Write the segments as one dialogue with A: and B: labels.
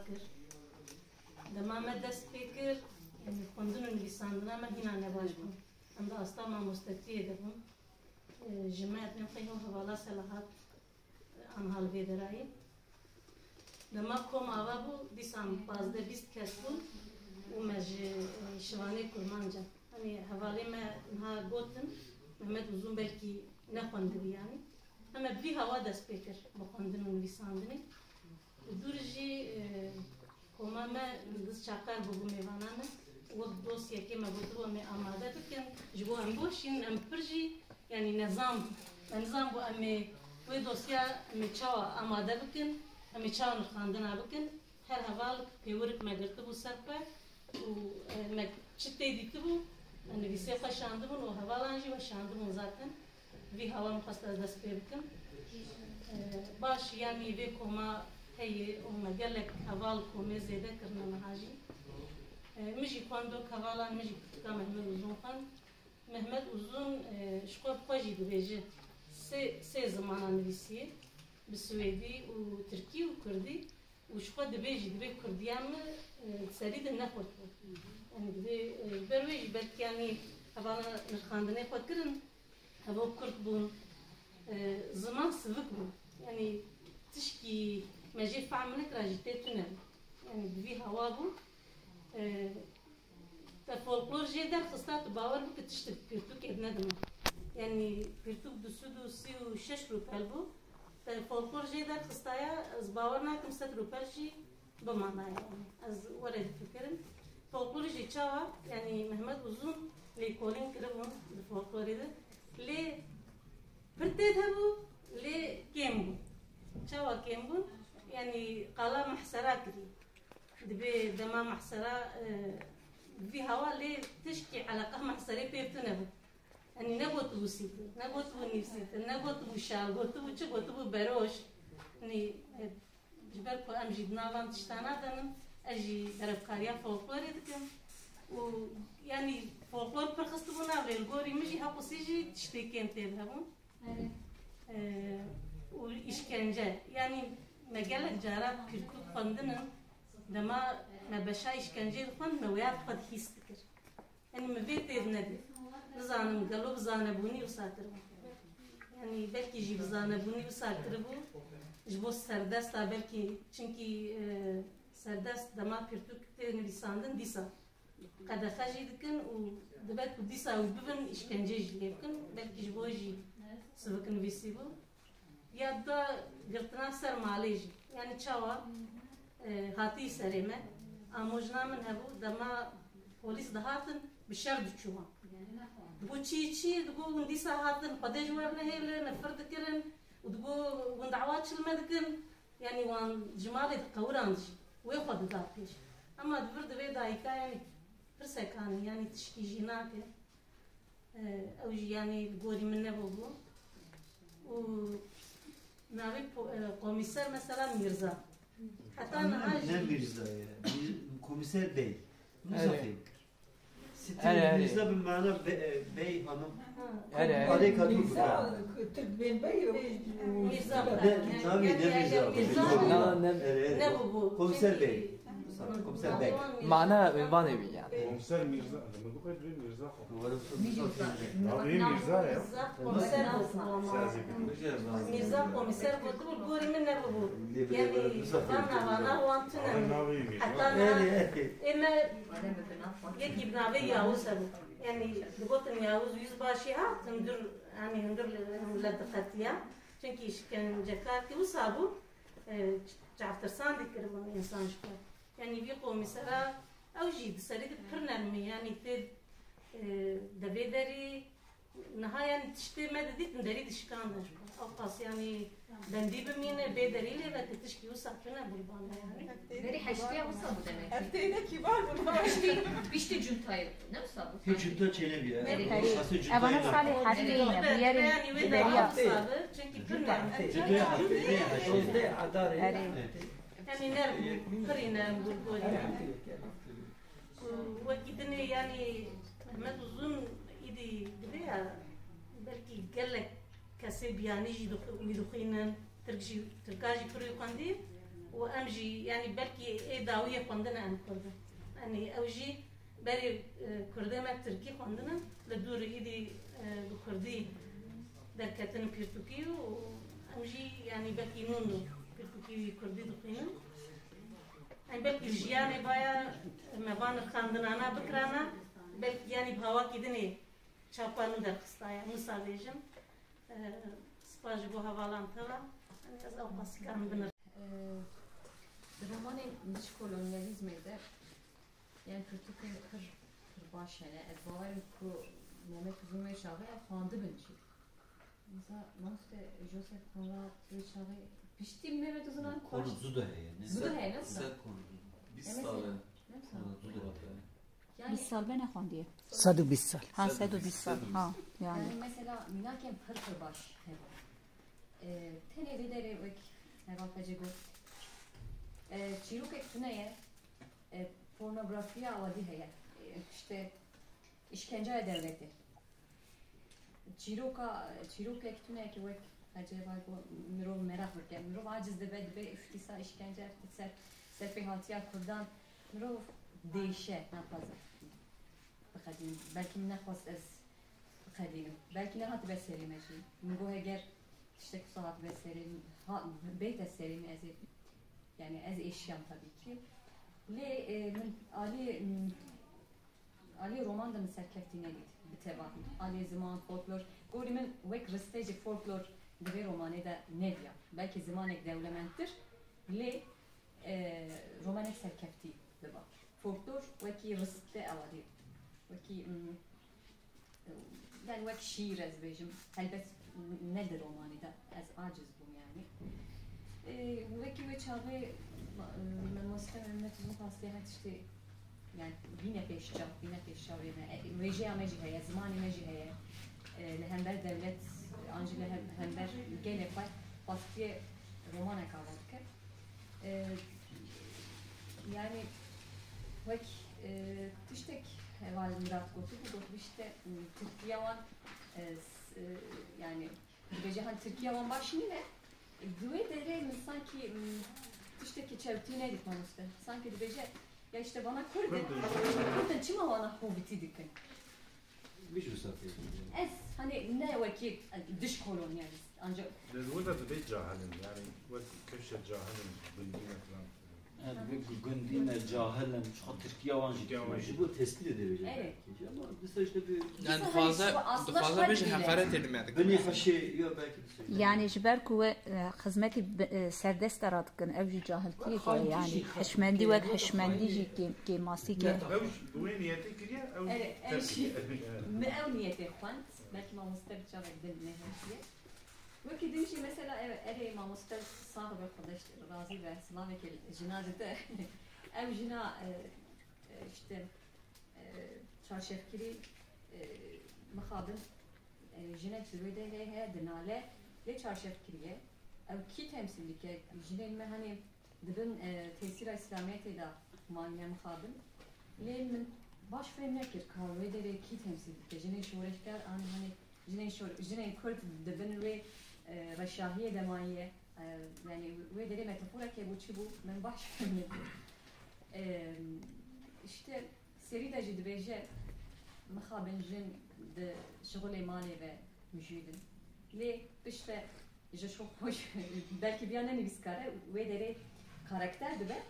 A: kir. Dema me dest pê kir, yani xwendin û nivîsandina me hîna nebaş bûn. Em de asta mamostetiyê de bûn. Ji me etnên xwe hîn hevala Selahat an Halvêderayê. Dema kom ava bû, dîsan 15-20 kes bûn û me ji şivanê Kurmanca. Hani hevalê me niha gotin, Mehmet Uzun belkî nexwendibî yani. Em vî hewa dest pê kir bi xwendin û nivîsandinê. Dûr jî koma me diz çaqer bûbû mêvana me. Wek dosyekê me gotibo me amade bikin ji bo em boşîn, em pir jî yani nezam bû em ê wê dosya em ê çawa amade bikin, em ê çawa nirxandina bikin. Her hevalek pêwirik me girtibû ser xwe û me çi tê dîtibû nivîsê xwe şandibûn û hevalan jî weşandibûn zaten. Vî hewa min xwest ez dest pê bikim. Baş yani vê koma heye û me gelek heval komê zêde kirine niha jî. Min jî xwendok hevalan min jî pirtika Mehmet Uzun xwend. Mehmet Uzun ji xwe jî dibêje sê zimana nivîsiye bi Swêdî û Tirkî û Kurdî û ji xwe dibêjî divê Kurdiyan me serî de nexwetibû. Yani divê ber wê jî belkî yani hevala nirxandinê xwe kirin, heva Kurd bûn, ziman sivik bû. Yani tişkî me jê fehm nekira jî tê tune. Yani divî hewa bû. Te folklor jê derxista tu bawer bike tiştek pirtûk ev nedime. Yani pirtûk du sûd û sî û şeş rûpel bû. Te folklor jê derxistaya ez bawer nakim 100 rûpel jî bimanaye yani. Ez were difikirim. Folklor jî çawa yani Mehmet Uzun lêkolîn kiribûn di folklorê de. Lê pir tê hebû, lê kêm bû. Çawa kêm bûn? Yani qala mehsera kirî. Dibê dema mehsera vî hewa lê tişkî eleqa mehserê pê tune bû. Yani ne gotibû sîtir, ne gotibû nîvsîtir, ne gotibû şal, gotibû çi, gotibû beroş. Yani ji ber ku em jî di navan tiştana denin, ez jî berevkariya folklorê dikim. û yani folklor pir xistibû navê li gorî min jî heqûsî jî tiştekên tê hebûn. û îşkence yani me gelek cara pirtûk xwendinin dema me beşa îşkenceyê dixwend me wêya xwe hîs dikir. Yani me vê tê nedî. Nizanim gelo bi zanebûnî wisa kiribû. Yani belkî jî bi zanebûnî wisa kiribû ji bo serdesta belkî çinkî serdest dema pirtûk tê nivîsandin dîsa qedexe jî dikin û dibe ku dîsa wî bibin îşkence jî lê bikin belkî ji bo jî sivik nivîsîbû. Ya da girtina ser malê jî yani çawa hatî serê me amojna min hebû dema polîs dihatin bi şer diçûwan. Digo çî digo hûn dîsa hatin xwedê ji we nehêlin, nefir dikirin û digo hûn dewa çilme dikin yani wan ji malê diqewiran jî wê xwe dida pêş. Ama divir di vê dayîka yani pir sekanî yani tişkî jî nake. Ew jî yani li gorî min nebûbû. û navê komîser mesela Mirza. Heta niha jî
B: ne Mirza ya? Komiser bey. Muzaffer. Mirza bir mana bey hanım. Aley kadın.
C: Türk ben bey yok.
A: Mirza.
B: Navi ne Mirza?
A: Ne bu?
B: Komiser bey. Komiser bey.
D: معناها عنوان evi yani.
E: Komiser Mirza. Ama bu kadar Mirza.
A: Mirza.
E: Abi Mirza ya.
A: Komiser Mirza komiser gotu gori min ne bu? Yani bana wantına. Hatta eme yeki bnavi Yavuz bu. Yani gotun Yavuz yüzbaşı hatın dur yani hundur ledqatiya. Çünkü işkence kartı usabu çaftersan dikir bu insan şu. Yani bir komisera ew jî di serê de pir nerm e yani tê devê derî niha yani tiştê me didîtin derî dişikan de ew qas yani bendî bimîne bê derî lê veke tişkî wisa tune burbana yani.
F: Veri heştiya usa bu demek.
C: Erteğine kibar bunlar.
F: Bişti cuntayı. Ne usa bu?
B: Hiç cütta çelebi ya.
G: Evana salih hatteyne bir yerin deriya.
A: Çünkü pir nerm. Yani nerm, pir nerm burbana. Vakitini yani Mehmet Uzun idi ya belki gelek kesê biyanî jî dixwînin Tirkajî pir yuqandî û وام جي يعني بلكي اي داويه خوندنا ام كرد يعني او جي بري كرده ما تركي خوندنا لدور ايدي بكردي دركتن بيرتوكي وام جي يعني بلكي نونو بيرتوكي كردي دقينا يعني بلكي جياني بايا مبان خاندنانا بكرانا بلكي يعني بهوا كيدني چاپانو در خستایا مساویجم سپاس بو حوالان تلا از او پاسکان بنر
F: Romanın iç kolonyalizmde yani Türkiye'nin kır başına ezbalarım ku Mehmet Uzun ve Şahı efendi binçi. Mesela nasıl Joseph Conrad ve Şahı pişti Mehmet Uzun'un
B: konu Zudah'ya ne?
F: Zudah'ya nasıl?
B: Güzel konu. Biz sağlayalım. Zudah'ya.
G: Yani 20 سال به نخوندیه
C: 120 سال
G: ها 120 سال ها
F: Yani
G: yani
F: mesela minakem kır baş heva. Tene lideri ve heva pecego. Çiruk ektuneye pornografiya avadi heye. İşte işkence devleti. Çiruk ektuneye ki vek acaba bu mirov merak vurken mirov aciz de be iftisa işkence serpihatiya kurdan mirov değişe napazı. بخدیم بلکه من نخواست از بخدیم بلکه نه هات بسریم اجی میگه اگر işte saat بسریم بیت سریم از yani az eşyam tabii ki le من Ali roman da müserkeftine biteva Ali zaman folklor gori men vek resteci folklor gibi romanı da nevya belki zamanek devlementtir le romanek serkefti deva folklor veki restte avadi وكي يعني وك شير از بيجم هلبس ندر روماني ده از عاجز بوم يعني وكي وچاوي من مستمع متزون خاصية هاتشتي يعني بينا بيشجاو ويجي امجي هي زماني مجي هي لهمبر دولت انجي لهمبر جيلي باي باستي رومانا كاراتك يعني وك تشتك Eval Murat Gotu bu işte Türkiye olan yani gece hani Türkiye olan başını ne? Güve dere sanki işte ki çevtine gitmemizde. Sanki gece ya işte bana Kürt'ün çim havana hobbiti dikin.
B: Bir şey satayım.
F: Ez hani ne vaki dış kolonyalist ancak.
E: Burada da bir cahilim yani bu köşe cahilim bildiğine falan.
B: Gündine cahilen şu Türkiye vancı bu tespit edebilecek.
F: Evet.
B: Ama mesela işte bir
D: yani fazla bir şey hakaret edilmedik.
B: Beni faşi yok belki.
G: yani جبر کو خدمتی سردست رات کن اوجی جاهلتی که yani حشمندی و حشمندی جی که ماسی که
E: وين نيتي كده او
F: او niyeti خواند belki mamustar çabuk dinle hepsi. Ve ki demişim mesela evet mamustar sahibi arkadaş razı ve Slavik cenazede ev cina işte çarşafkiri mekhabın cina çürüde he dinale le çarşafkiriye ev ki temsillik cina hani dibin tesir İslamiyet'e de manya mekhabın le min baş fremnekir kahve de ki temsillik cina şoreşler hani cina Kürt dibin ve رشاهية دمائية يعني ويدري متفورة كيبوتشي بو من باش işte seri de cidveje mekhabın jin de şغل mali ve müjidin le işte je çok hoş belki bir anne biskare ve dere karakter de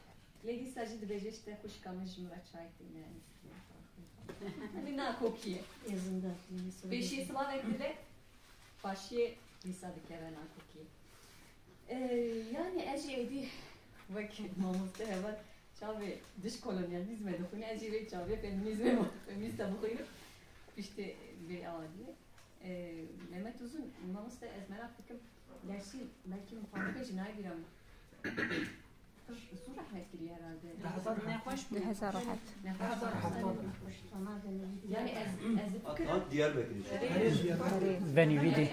F: le disa cidveje işte hoş kalmış muraçayt yani hani na kokiye
A: yazında
F: beşi Slavek dile başı Lisa bir kere nakuki. Yani eceydi vakit mamuzda hemen çavi dış kolonyalizme dokunu eceydi çavi feminizme feministe bakıyorum. İşte bir adi. Mehmet Uzun mamuzda ezmerak fikrim gerçi belki muhalefet cinayet bir an. Zor rahmet giriyor herhalde.
G: لهذا راحت
F: Yani ez fikrim.
B: Diyarbakır.
C: Beni vidi.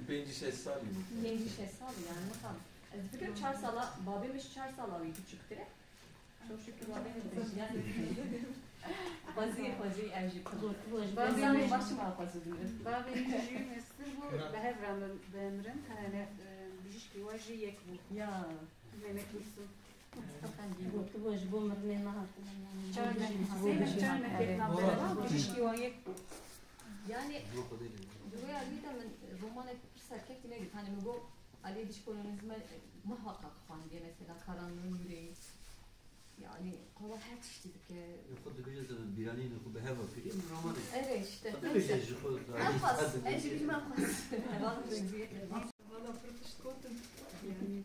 B: Birinci şey sağlayayım.
F: Birinci şey sağlı yani bakalım. Ez fikrim çarsala, babimiş çarsala uydu çıktı. Çok şükür babimiş de yani. Bazı evci kalır. Bazı başıma fazladır.
H: Bazı evciyim esir bu. Behevran beğenirim. Hani bijişki vajı yek bu.
F: Ya.
A: گفت باش بو مرنه نه
F: Yani buraya alıyda men roman bir serkek ne git hani bu Ali dış kolonizme muhakkak falan diye mesela karanlığın yüreği yani kova her tiştik ki
B: خود بيجي بيراني نخو بهوا كريم رومان
F: evet işte
B: خود بيجي خود
F: nefas en şey bilmem nefas heval benziyor
H: Valla fırtıştık oldum. Yani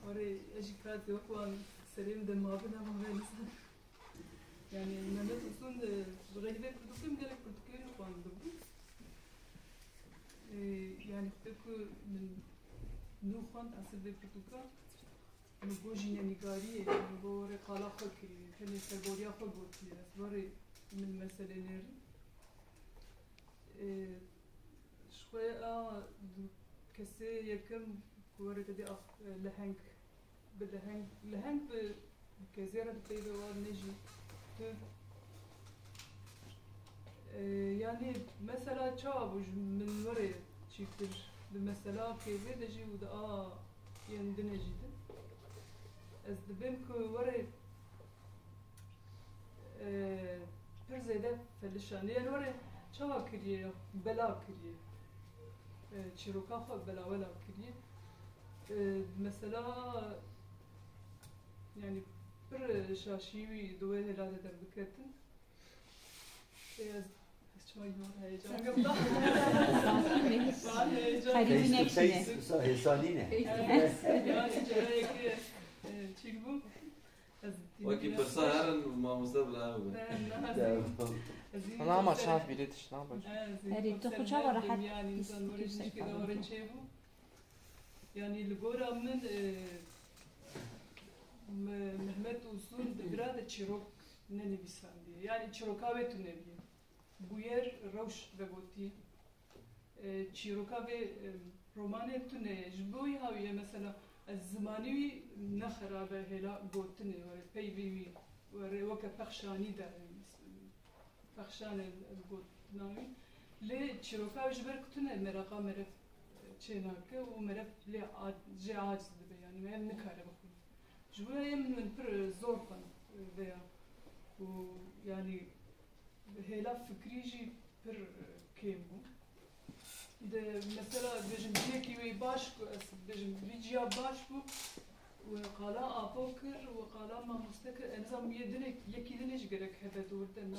H: oraya eşikrat yok olan serim de mabın ama ben yani Mehmet Uzun galibe produktüm gerek produktörü kullandı bu. Yani tıpkı nuhan asıl bir produktör. Bu jinenigariye, bu rekala fakiri, hani serboria fakiri, var min meseleleri. Şuraya kese yakın kuvarı dedi lehenk, lehenk bir kezera bir var neji. Yani mesela çabuj min var çiftir. Mesela keze de ji u da yendi nejidi. Ez dibim ku var bir zede felişan. Yani var çava kiriye, bela kiriye. Çiroka xwe belawela kiriye. Mesela yani bir şaşivi duve helal eder biketin. Ez çay var heyecan yaptı.
G: Harimi nekşine.
B: Hesanine.
H: Yani cereyeki çilbu.
I: وكي برسهرن ما مستقبل عامل
D: انا ما شاف بيليتش نعمل
G: هذه تاخذ شهر راح
H: يعني انسان مريض كده ورا شيبو يعني الجورا من Mehmet Uzun biraz Çirok ne nibisan diye. Yani Çirokavet ne diye. Bu yer Roş ve Goti. Çirokavet romanı tüne. Jboy haviye mesela الزماني نخرب هلا قوتني ورا بيبي ورا وك فخشاني ده فخشان القوت ناوي لي تشروكا جبر كتنا مرقا مرف تشيناك ومرف لي جي عاجز ده يعني ما نكاره بكون جوية من بر زورفن veya ويعني هلا فكريجي بر كيمو de mesela bejim teki ve baş bejim vicia baş bu ve qala apokir ve qala ma mustakir enzam yedine yekidine gerek hebe durdan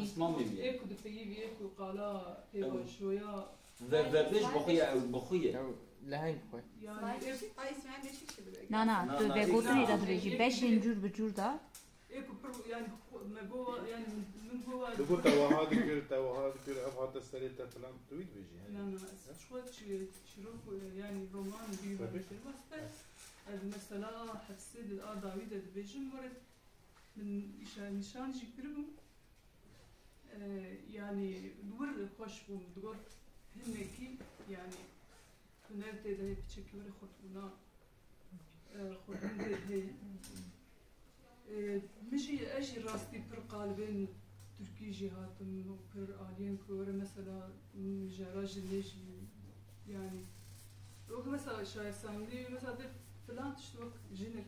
G: اسمامي
H: eko de peyi eko qala eva şoya
I: ذبذبش بخويا بخويا
D: لهنگ خوي
H: yani
J: Ay İsmail Beşik gibi.
G: نانا تو بگوتنی داد بيجي باش نجور بجور دا
H: eko yani megova yani min gova
E: تقول توهاد كل توهاد كل أفعال السرية فلان تويت بيجي
H: yani şuat şirok yani roman bir mesela حسيت الأداوي ده بيجم ورد من نشان جيكرم يعني دور خوش بوم دور هنكي يعني كنت ده بتشكي ورد خطونا خطونا ده مشي أجي راستي بر قالبين تركي جهاتم بر آلين كورة مثلا جراج ليجي يعني وقت مثلا شايف سامدي مثلا فلان تشتوك جنك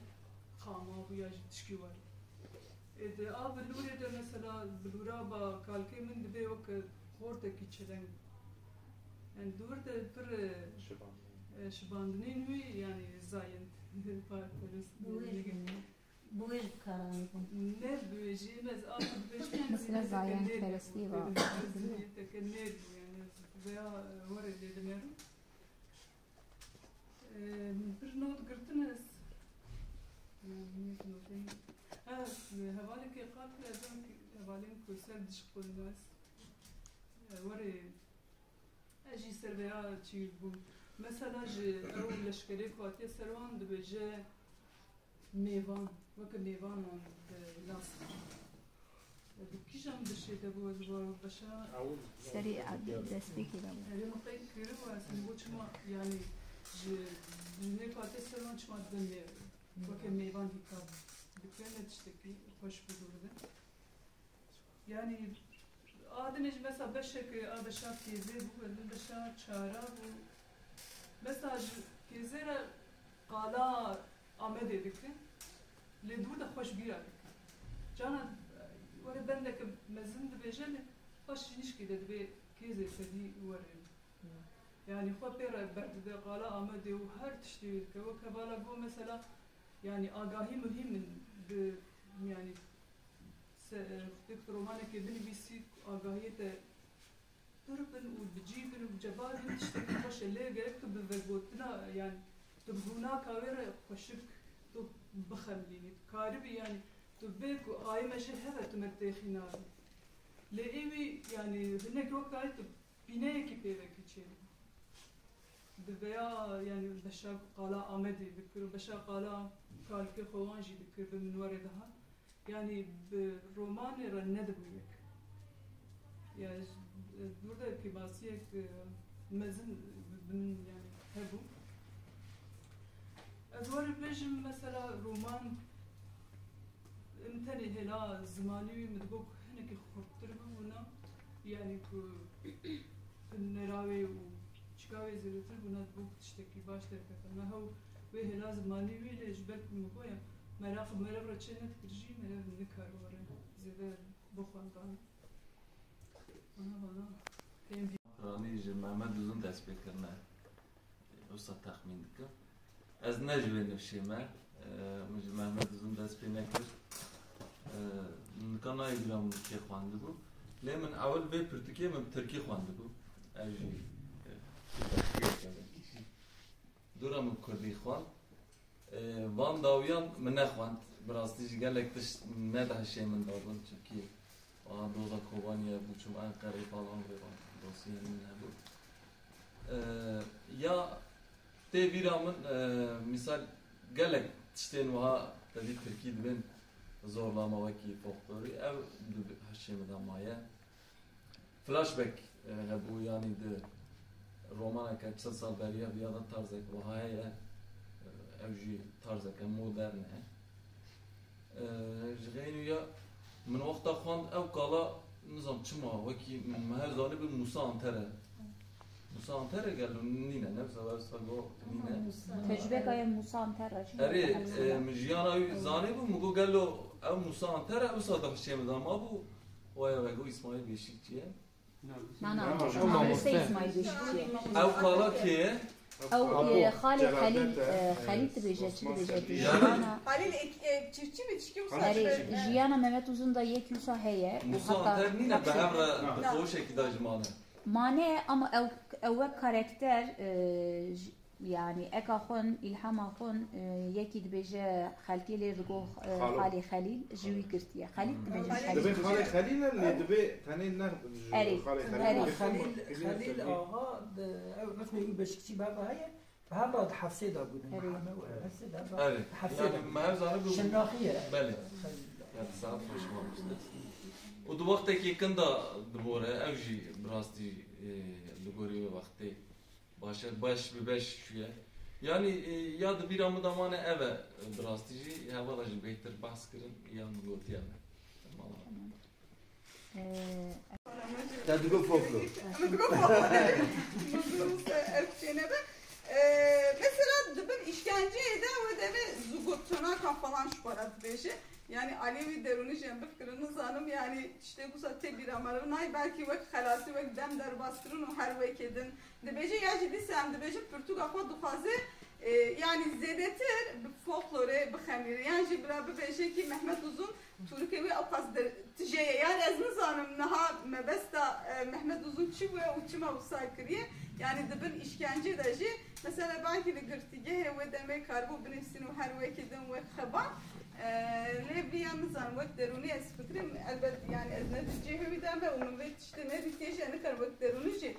H: خامة ويا تشكي وارد إذا بلوري ده مثلا بلورا با كالكي من دبي وك خورتك يتشلن يعني دور ده بر شباندنين وي يعني زاين بارترس
A: Bu iş karanlık.
H: Ne büyüyeceğimiz artık beşten
G: مثل زاين فلسطيبا
H: tekenler yani veya var dedim yani. Bir not gırtınız. Havale ki kalk lazım ki havale kusel dışkılmaz. Var اجي سر veya çiğ bu. Mesela o leşkeri kuatiye servan de beje mevan. Bakın mevanın lastik. Dukişam dışıydı bu başa.
G: سريع دستيكي دا
H: Yani mutayı kırı var. Sen bu çıma yani ne kadar servan çıma dönüyor. Bakın mevan hikâb. Dükkanı çıktı hoş bulurdu. Yani adınız mesela beşek abeşa teyze bu beşa çara bu. Mesela teyze qala amede dikin. Le dur da hoş bir adık. Cana vare ben de ki mezun de bejele hoş nişki de be keze sedi vare. Yani xo pera berde qala amede و her tişti ki o kabala bu mesela yani agahi mühim yani romanı ki binivisi agahiyete durubun و bicibun و cebabin tişti hoş le gerek ki bevegotna yani tubhuna kavere hoşuk tu bxemlini karibi yani tu bek ay meşe heve tu mertexina le evi yani hnek vakayet bineye ki pevek için veya yani beşa qala amedi bikir beşa qala kalki xovanji bikir be minware daha yani romanı ne de büyük yani burada ki basiyek mezun yani hebu azwar bejim mesela roman imtani hela zamani medbuk heneki xurttur buna yani ku nerawe çıkave zirvetir buna bu tişteki başlar kafana hav ve hela zamani ve lejbet mukoya merak çenet kirji merak ne karvara zede bu xandan bana
I: Rani ji Mehmet Uzun dest pêkirine wisa texmîn dikim. Ez ne ji wê nifşême min ji Mehmet Uzun dest pê nekir. Nika nayê bîra min Tirkî xwandibû. Lê min ewil vê Pirtûkê min Tirkî xwandibû. Ev jî dûra min Kurdî xwand. Van dawiyan min nexwand. Bi rastî jî gelek tişt ne de hişê min dabin çünkü doza Kobaniye bu çum Ankara falan ve dosya min hebû. Ya tê vîra min misal gelek tiştên wiha tevî Tirkî dibin zorlama wekî folklorî ev hişê min de maye. Flashback hebû yani di romaneke 40 sal beriya ya da tarzek wiha heye ev jî tarzeke modern e. Ji xênû ya من وقتا خواند او قالا نظام چما وکی من هر زانی به موسی انتره موسی انتره گلو نینه نفس واسه گو نینه
G: تجربه کای موسی انتره
I: اره مجیانا زانی بو مگو گلو او موسی انتره او صادق شیم دام ابو وای وای گو اسماعیل بیشیکیه
G: نه سه اسماعیل بیشیکیه
I: او قالا کیه
G: او خالد خلیل تبیجه چی تبیجه جیانا
J: Halil çiftçi mi çıkıyor mu?
G: Jiyana Mehmet Uzun da yek yusa heye
I: Musa anter nine behevre xoş şekilde jmane
G: mane ama ev karakter yani ekahun ilhamahun yeki dibêje xelkê lê digo Xalê Xelîl ji wî girtiye Xelîl dibêje
E: Xelîl Xelîl lê dibe tenê ne
C: Xelîl ağa ew mesela beşikçi baba heye هذا حفصي دا بودن حفصي دا
I: حفصي يعني ما هذا
C: شناخيه
I: بله يعني صعب مش ممكن ودو وقت كي كندا دبوره اوجي براستي دبوري وقتي باش بباش شويه يعني يا دبير امدامانه eve براستيجي هذا راجل بيتر بحث كرن يا مغوت يعني
B: Da dugo folklor.
J: Mesela dibin işkence eden ve deve zugutuna kafalan şu parat beşi. Yani Alevi deruni jembik kırınız hanım yani işte bu saatte bir amarın ay belki vek halası vek dem der bastırın o her vek edin. Dibece ya cidisem dibece pürtük akva dufaze yani zedetir folklore bixemiri yani jibra beşe ki Mehmet Uzun Türkiye'ye apazdır tijeye yani eznız hanım naha mebesta Mehmet Uzun çive uçma usaykriye yani dibin işkence deji mesela belki de gırtige ve demek karbu binefsin o her vek edin ve xeba Levri yalnızan vek deruni es fikrim elbette yani ezne cehevi deme onun ve işte ne dikteşi yani kar vek deruni ji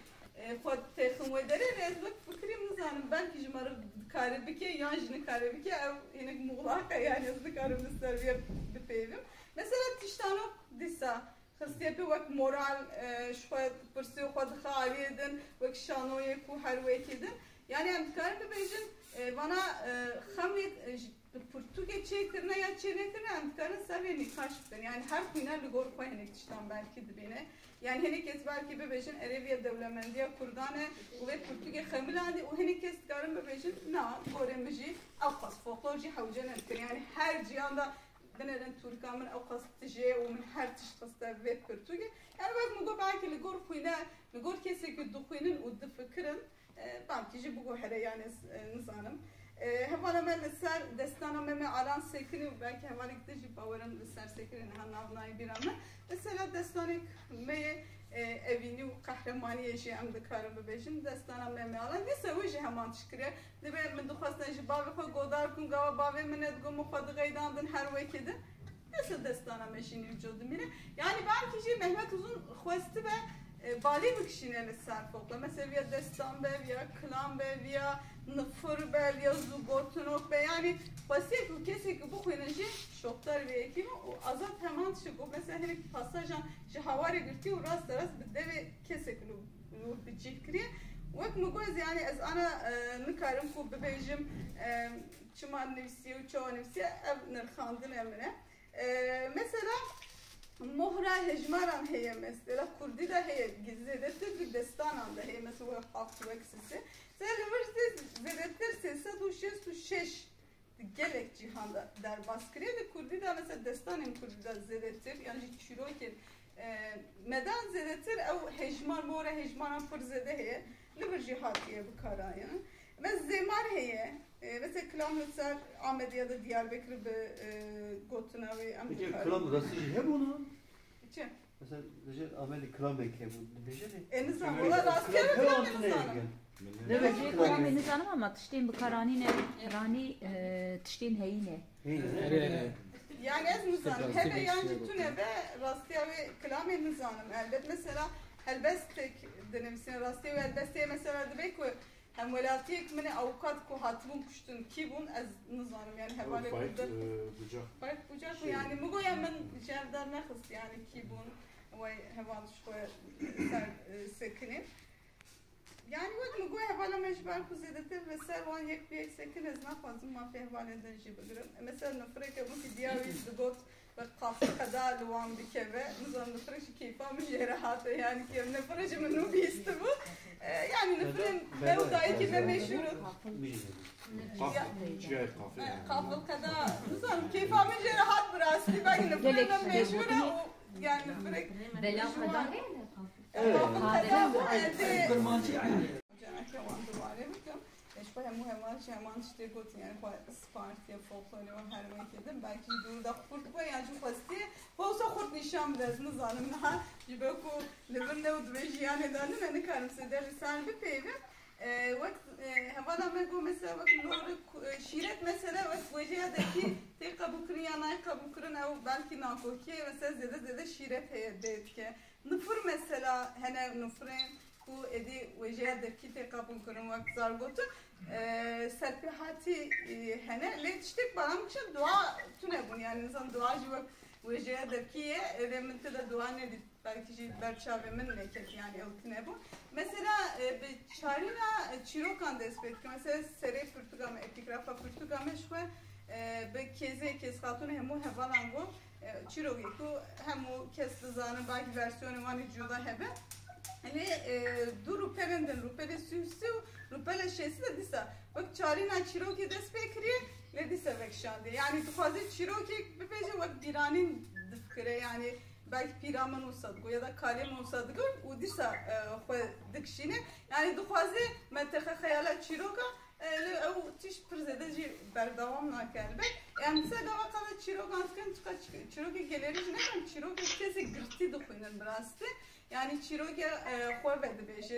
J: خود تخم و داره از وقت فکری میزنم بلکه جمعه کاری که یا جنی کاری که او اینک مغلقه yani از کارم نستربیه بپیویم مثلا تشتانو دیسا خستیه به وقت مورال شوید پرسی خود خالی دن وقت شانوی کو هر وقت دن yani hem karım bejin bana xamlet Portuge çekirne ya çekirne ankarın seviye nikaş biten. Yani her kuynar ligor koy henek tiştan belki dibine. Yani henek kes belki bebejin Ereviye devlemendiye Kurdane ve Portuge xemiladi o henek kes karın bebejin na goremji avkas folklorji havcana yani her cihanda deneden Türkamın avkas tije o min her tişkasta ve Portuge. Yani bak mugo belki ligor kuyna ligor kesek dukuynun uddu fikrin belki ji bugo hele yani nizanım. Hevala me lisser destana me alan sekini belki hevala gideci bavarın lisser sekini hanavnayı bir ama mesela destanik me evini u kahramani eji am dikarim bebejin destana me alan neyse o ji hemen çıkıyor dibe min dukhastan ji bavi xo godar kun gava bavi minet go muxadı gaydandın her vekide neyse destana me şini vücudu mine yani belki ji Mehmet Uzun xwesti be bali bir kişinin lisser folkla mesela ya destan be ya klan be ya nıfır be ya zugotunok be yani basit bu kesik bu kuyunca şoktar ve ekimi o azat hemen çıkıyor mesela her pasajan ji havare girti u rast bir deve kesik lu bir cikri وقت مگوز yani از ana نکارم کو ببیجم چمان نویسی و چوان نویسی ev nırkandın emine mesela Mohra hejmaran heye mesela Kurdi da heye gizlidir bir destananda heye mesela halk veksisi sen üniversite zedetler sesa du şeş gelek cihanda der baskıya da Kurdi da mesela destanın Kurdi da zedettir yani çirokin meden zedettir ev hejmar mora hejmaran fırzede heye liber cihatiye bu karaya mesela zemar heye mesela Klamlıklar Ahmediye da Diyarbakır ve Gotuna ve
B: Amerika. Peki Klam burası hem onu?
J: İçin.
B: Mesela Recep Ameli Klam bekle bu. Beceri.
J: Nizam. Ola rastgele Klam nizam.
B: Ne
G: bekle Klam nizam ama tişteyin bu karani ne? Karani tişteyin heyine.
J: Yani ez nizam. Hebe yancı tüne ve rastgele ve Klam nizamım. Elbet mesela elbestek denemesine rastgele ve elbesteye mesela demek ki hem velatiyek mene avukat ko hatmun kuştun ki bun az nizanım yani hevale burada bayt bucak yani mugo yamen jerdar nakhs yani ki bun ve heval şoya sekini yani vak mugo hevala mecbar ku zedetir ve servan yek bir sekin ez nafazım ma fi heval ederci bilirim mesela nafreke bu ki diğer got ve kafı kadar luan bikeve nizam nafreşi keyfa mücerahat yani ki nafreşi menu bisti bu yani nefrin mevdayı ki ve meşhur kafı kadar nizam keyfa mücerahat burası ki ben nefrin meşhur yani nefrin
F: bela kadar değil mi?
J: kafı kadar bu elde
C: Kırmancı yani.
J: Eşpa hemen işte gotin yani Spartiya folklori ve her vekilde belki durda kurt bu yani şu fasti olsa kurt nişan biraz nizanım ha jibe ko levne u dvejiyan edanın hani karım seder sen bir peyve vakt hevala mego mesela vakt doğru şiret mesela vakt veciyadaki tek kabul kırın yanay kabul kırın ev belki nakokiye mesela zede şiret heye ki nıfır mesela hene nıfırın ku edi veciyadaki tek kabul kırın vakt zargotu serpihati hene leçtik bana için dua tüne bun yani insan duacı ve veceye derkiye elementi de dua nedir belki berçavemin leket yani eltine bu mesela çarina çirokan despet ki mesela sere Portugal epigrafa Portugal meşhur be keze kez hatun hemu hevalango çirogi ku hemu kez zanı belki versiyonu var juda hebe hani du rupelenden rupele süsü rupele şeysi de disa bak çarina çiroki despekriye le disa vekşande yani tuhazi çiroki bebeje bak biranin difkire yani belki piraman olsadı ya da kalem olsadı o disa dikşine yani tuhazi mentehe hayala çiroka o tiş prezedeci berdavam nakelbe yani mesela vakada çirokansken çiroki geleri ne çiroki kesi girti dokunan birasti yani çiroge xwe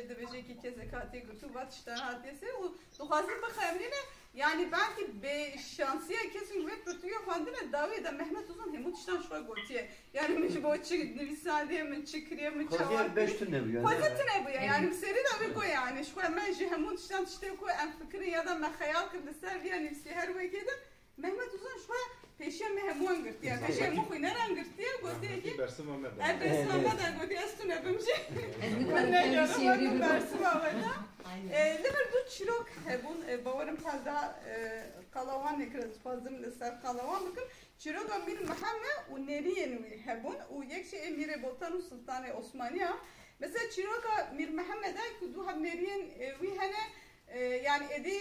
J: dibêje ki kezekatê girtu vat işten hadiyesi û dixwazim bixemîne yani belki be şansiye kesin ve Portugal xwendine davê de Mehmet Uzun hemû tiştan şwe gotiye yani min ji bo çi nivîsadiye min çi kiriye min çawa
B: beş tune bu yani
J: xwezitine bu yani seri de ve go yani şwe me ji hemû tiştan tiştê ku em fikirin ya da me xeyal kir li ser viya nivîsî her wekê de Mehmet Uzun şwe peşe mi hemen girtiye peşe mi kuynaran girtiye gotiye ki
E: Bersim Ahmet.
J: Bersim Ahmet gotiye astune bimşe
F: Ben
J: ne diyorum Bersim Ahmet'a liber du çirok hebun bavarım fazla kalavan nekret fazım liser kalavan bakın çirok amir Muhammed u neriyen vi hebun u yek şey emire botan Sultan Osmaniye mesela çirok Mir Muhammed'e kudu ham neriyen vi hene yani edi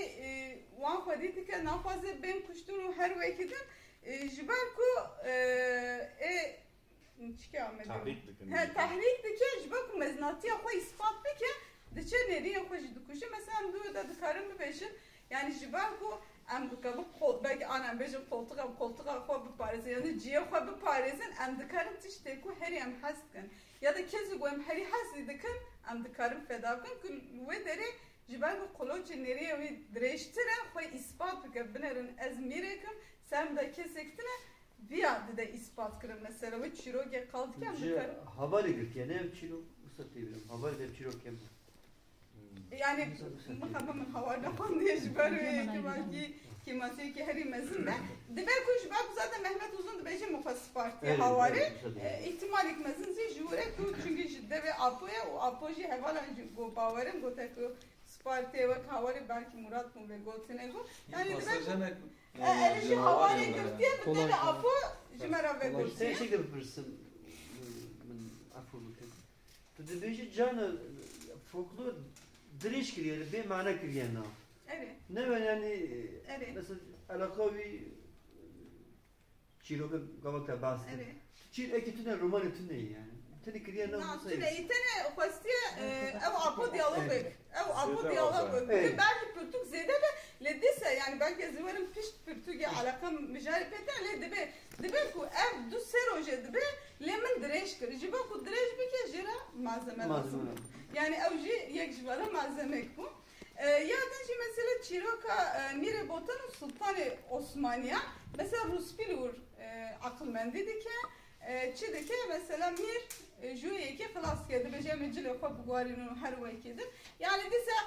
J: wan xwedî dike nafazê bên kuştun û her wekidin ji ber ku çike amedin tahrik dike ji ber ku meznatiya xwe ispat bike diçe neriyê xwe jî dikuşe mesela em du da dikarin bibêjin yani ji ber ku em dikevin belki an em bêjin koltuğa xwe biparêzin yani ciyê xwe biparêzin em dikarin tiştê ku herî em hez dikin ya da kesî ku em herî hezî dikin em dikarin feda bikin ku wê derê ji ber ku qoloçê neriyê wî dirêjtir e xwe ispat bike binerin ez mêrekim sem de kesek tune viya dide ispat kirin mesela wê çîrokê qal dike em dikarin
B: havalê girtiye ne ev çîrok usta têbirim havalê dev çîrok kem
J: yani mıkabı min havada xwan diye ji ber wê ki belki kemasiyekî herî mezin be diber ku ji ber ku zaten Mehmet Uzun dibêje Muxassîs Partiye hawarê ihtimalek mezin zî ji were ku çünkü ji devê apoye û apo jî hevalan ji got bawerin gote ku Partiye wek hawarê belki Murat bûn vê gotine got yani diber ji hawarê girtiye bi devê apo ji me re vê gotiye
B: Sen şekilde bipirsim min afo bikim tu dibêjî cana folklor dirêj kiriye li vê mana kiriye na ne ben yani mesela alaka wî çîrokê gavak te bas çîr ekî tune romanê tune yani tune kiriye na
J: tune îtene xwestiye ew apo diyalogek ew apo diyalogek belki pirtûk zêde be lê dîsa yani belki ez werim pişt pirtûkê alaka mijarê pête lê dibe ku ev du sê rojê dibe lê min dirêj kir ji ber ku dirêj bike jê re malzeme lazım yani ew jî yek ji we re malzemek bû yadin jî mesela çîroka Mîrê Botan û Sultanê Osmaniye mesela Ruspîlûr aqilmendî dike çi dike mesela Mîr ji wê yekê xilas kir dibêje em ê cilê xwe bigwarînin û her wekê din yani dîsa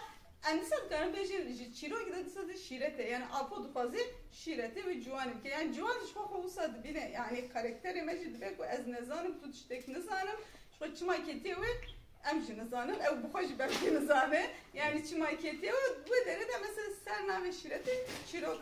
J: em dîsa dikarin bêjin ji çîrokê de dîsa şîretê yani apo dixwazê şîretê wî ciwanê bike yani ciwan ji xwe xwe wisa dibîne yani karakterê me jî dibe ku ez nezanim tu tiştekî nizanim ji xwe çima ketiyê wê em jî nizanin ew bi xwe jî belkî nizane yani çima ketiyê wê wê derê de mesela ser navê şîretê çîrok